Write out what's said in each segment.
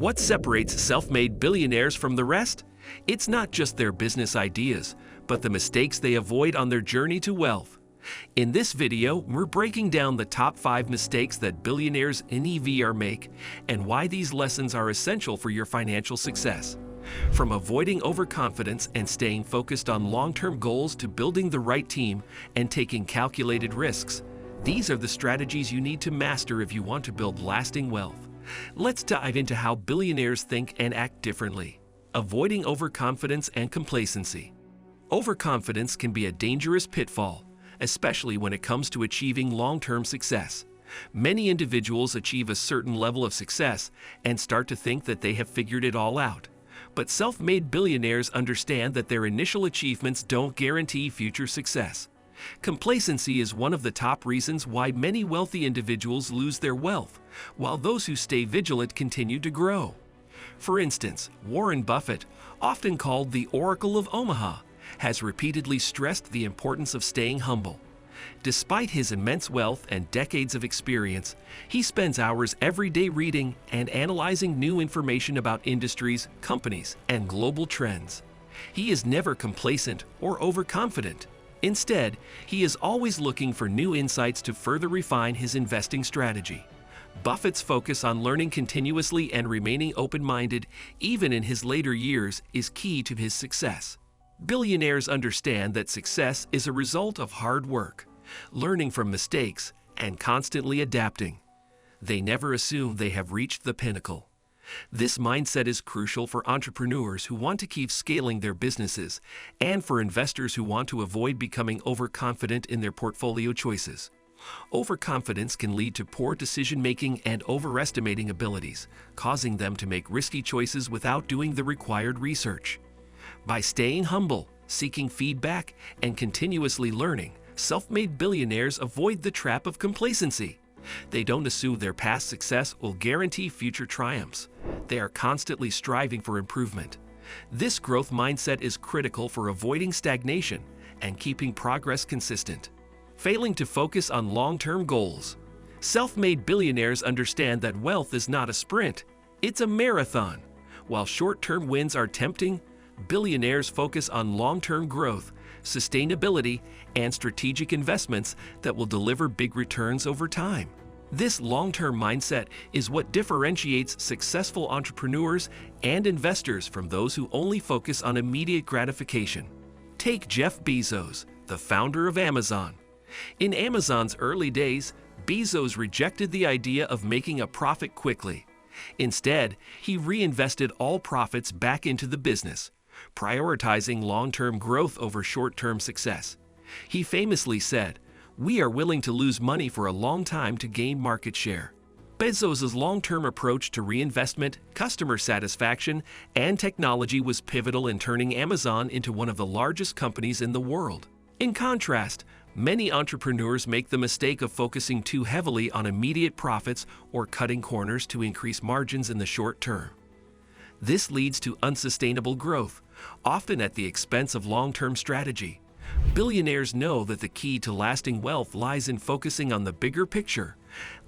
What separates self-made billionaires from the rest? It's not just their business ideas, but the mistakes they avoid on their journey to wealth. In this video, we're breaking down the top 5 mistakes that billionaires in EV make and why these lessons are essential for your financial success. From avoiding overconfidence and staying focused on long-term goals to building the right team and taking calculated risks, these are the strategies you need to master if you want to build lasting wealth. Let's dive into how billionaires think and act differently. Avoiding overconfidence and complacency. Overconfidence can be a dangerous pitfall, especially when it comes to achieving long-term success. Many individuals achieve a certain level of success and start to think that they have figured it all out. But self-made billionaires understand that their initial achievements don't guarantee future success. Complacency is one of the top reasons why many wealthy individuals lose their wealth, while those who stay vigilant continue to grow. For instance, Warren Buffett, often called the Oracle of Omaha, has repeatedly stressed the importance of staying humble. Despite his immense wealth and decades of experience, he spends hours every day reading and analyzing new information about industries, companies, and global trends. He is never complacent or overconfident. Instead, he is always looking for new insights to further refine his investing strategy. Buffett's focus on learning continuously and remaining open-minded, even in his later years, is key to his success. Billionaires understand that success is a result of hard work, learning from mistakes, and constantly adapting. They never assume they have reached the pinnacle. This mindset is crucial for entrepreneurs who want to keep scaling their businesses and for investors who want to avoid becoming overconfident in their portfolio choices. Overconfidence can lead to poor decision-making and overestimating abilities, causing them to make risky choices without doing the required research. By staying humble, seeking feedback, and continuously learning, self-made billionaires avoid the trap of complacency. They don't assume their past success will guarantee future triumphs. They are constantly striving for improvement. This growth mindset is critical for avoiding stagnation and keeping progress consistent. Failing to focus on long-term goals. Self-made billionaires understand that wealth is not a sprint, it's a marathon. While short-term wins are tempting, billionaires focus on long-term growth, sustainability, and strategic investments that will deliver big returns over time. This long-term mindset is what differentiates successful entrepreneurs and investors from those who only focus on immediate gratification. Take Jeff Bezos, the founder of Amazon. In Amazon's early days, Bezos rejected the idea of making a profit quickly. Instead, he reinvested all profits back into the business, prioritizing long-term growth over short-term success. He famously said, "We are willing to lose money for a long time to gain market share." Bezos' long-term approach to reinvestment, customer satisfaction, and technology was pivotal in turning Amazon into one of the largest companies in the world. In contrast, many entrepreneurs make the mistake of focusing too heavily on immediate profits or cutting corners to increase margins in the short term. This leads to unsustainable growth, often at the expense of long-term strategy. Billionaires know that the key to lasting wealth lies in focusing on the bigger picture,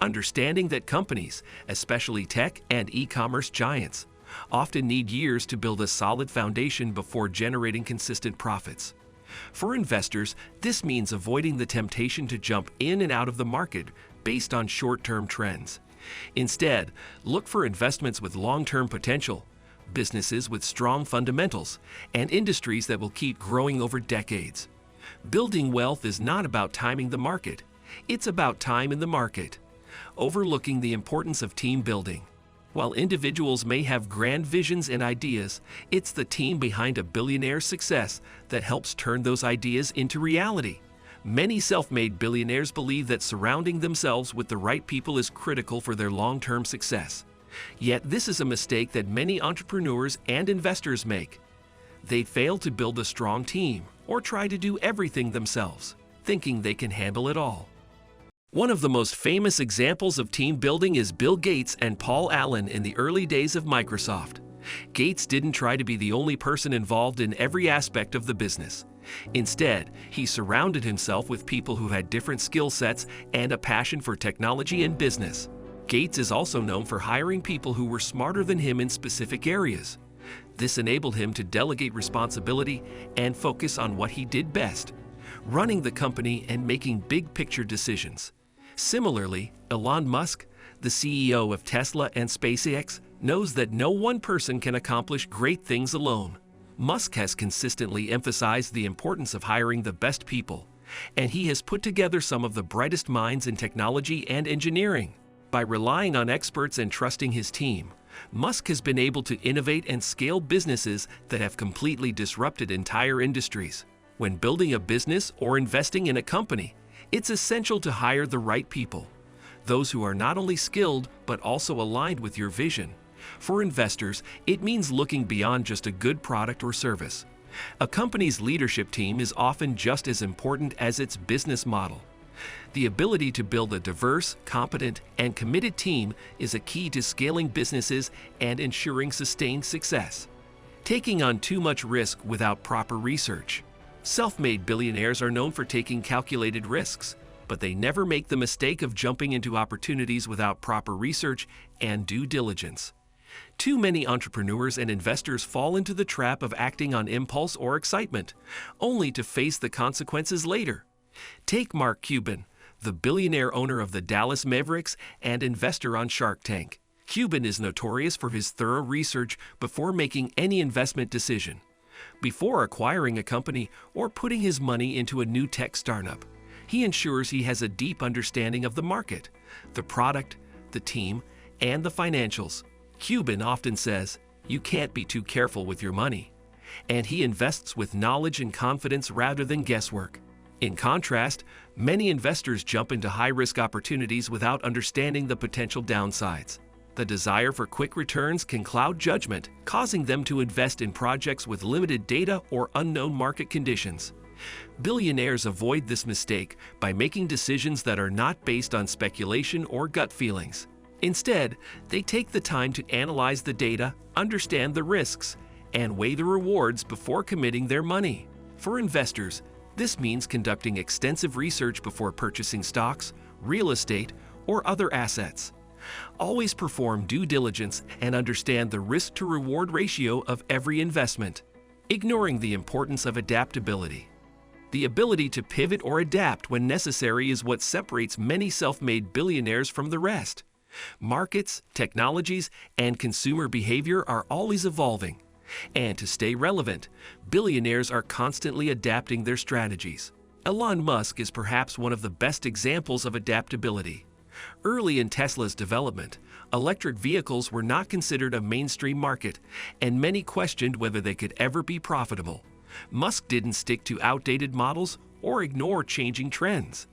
understanding that companies, especially tech and e-commerce giants, often need years to build a solid foundation before generating consistent profits. For investors, this means avoiding the temptation to jump in and out of the market based on short-term trends. Instead, look for investments with long-term potential, businesses with strong fundamentals, and industries that will keep growing over decades. Building wealth is not about timing the market, it's about time in the market. Overlooking the importance of team building. While individuals may have grand visions and ideas, it's the team behind a billionaire's success that helps turn those ideas into reality. Many self-made billionaires believe that surrounding themselves with the right people is critical for their long-term success. Yet this is a mistake that many entrepreneurs and investors make. They fail to build a strong team or try to do everything themselves, thinking they can handle it all. One of the most famous examples of team building is Bill Gates and Paul Allen in the early days of Microsoft. Gates didn't try to be the only person involved in every aspect of the business. Instead, he surrounded himself with people who had different skill sets and a passion for technology and business. Gates is also known for hiring people who were smarter than him in specific areas. This enabled him to delegate responsibility and focus on what he did best, running the company and making big-picture decisions. Similarly, Elon Musk, the CEO of Tesla and SpaceX, knows that no one person can accomplish great things alone. Musk has consistently emphasized the importance of hiring the best people, and he has put together some of the brightest minds in technology and engineering. By relying on experts and trusting his team, Musk has been able to innovate and scale businesses that have completely disrupted entire industries. When building a business or investing in a company, it's essential to hire the right people, those who are not only skilled but also aligned with your vision. For investors, it means looking beyond just a good product or service. A company's leadership team is often just as important as its business model. The ability to build a diverse, competent, and committed team is a key to scaling businesses and ensuring sustained success. Taking on too much risk without proper research. Self-made billionaires are known for taking calculated risks, but they never make the mistake of jumping into opportunities without proper research and due diligence. Too many entrepreneurs and investors fall into the trap of acting on impulse or excitement, only to face the consequences later. Take Mark Cuban, the billionaire owner of the Dallas Mavericks and investor on Shark Tank. Cuban is notorious for his thorough research before making any investment decision. Before acquiring a company or putting his money into a new tech startup, he ensures he has a deep understanding of the market, the product, the team, and the financials. Cuban often says, "You can't be too careful with your money," and he invests with knowledge and confidence rather than guesswork. In contrast, many investors jump into high-risk opportunities without understanding the potential downsides. The desire for quick returns can cloud judgment, causing them to invest in projects with limited data or unknown market conditions. Billionaires avoid this mistake by making decisions that are not based on speculation or gut feelings. Instead, they take the time to analyze the data, understand the risks, and weigh the rewards before committing their money. For investors, this means conducting extensive research before purchasing stocks, real estate, or other assets. Always perform due diligence and understand the risk-to-reward ratio of every investment. Ignoring the importance of adaptability. The ability to pivot or adapt when necessary is what separates many self-made billionaires from the rest. Markets, technologies, and consumer behavior are always evolving. And to stay relevant, billionaires are constantly adapting their strategies. Elon Musk is perhaps one of the best examples of adaptability. Early in Tesla's development, electric vehicles were not considered a mainstream market, and many questioned whether they could ever be profitable. Musk didn't stick to outdated models or ignore changing trends.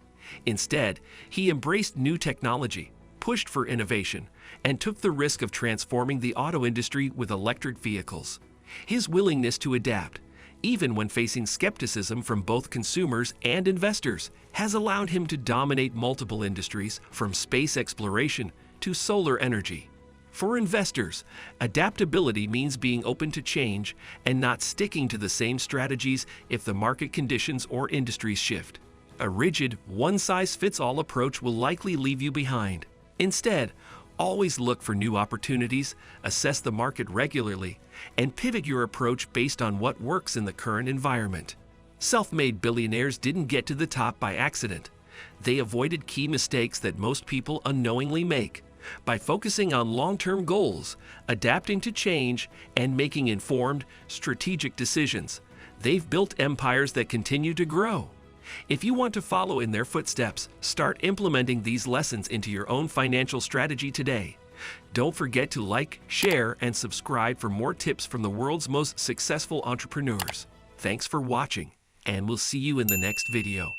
Instead, he embraced new technology, pushed for innovation, and took the risk of transforming the auto industry with electric vehicles. His willingness to adapt, even when facing skepticism from both consumers and investors, has allowed him to dominate multiple industries, from space exploration to solar energy. For investors, adaptability means being open to change and not sticking to the same strategies if the market conditions or industries shift. A rigid, one-size-fits-all approach will likely leave you behind. Instead, always look for new opportunities, assess the market regularly, and pivot your approach based on what works in the current environment. Self-made billionaires didn't get to the top by accident. They avoided key mistakes that most people unknowingly make. By focusing on long-term goals, adapting to change, and making informed, strategic decisions, they've built empires that continue to grow. If you want to follow in their footsteps, start implementing these lessons into your own financial strategy today. Don't forget to like, share, and subscribe for more tips from the world's most successful entrepreneurs. Thanks for watching, and we'll see you in the next video.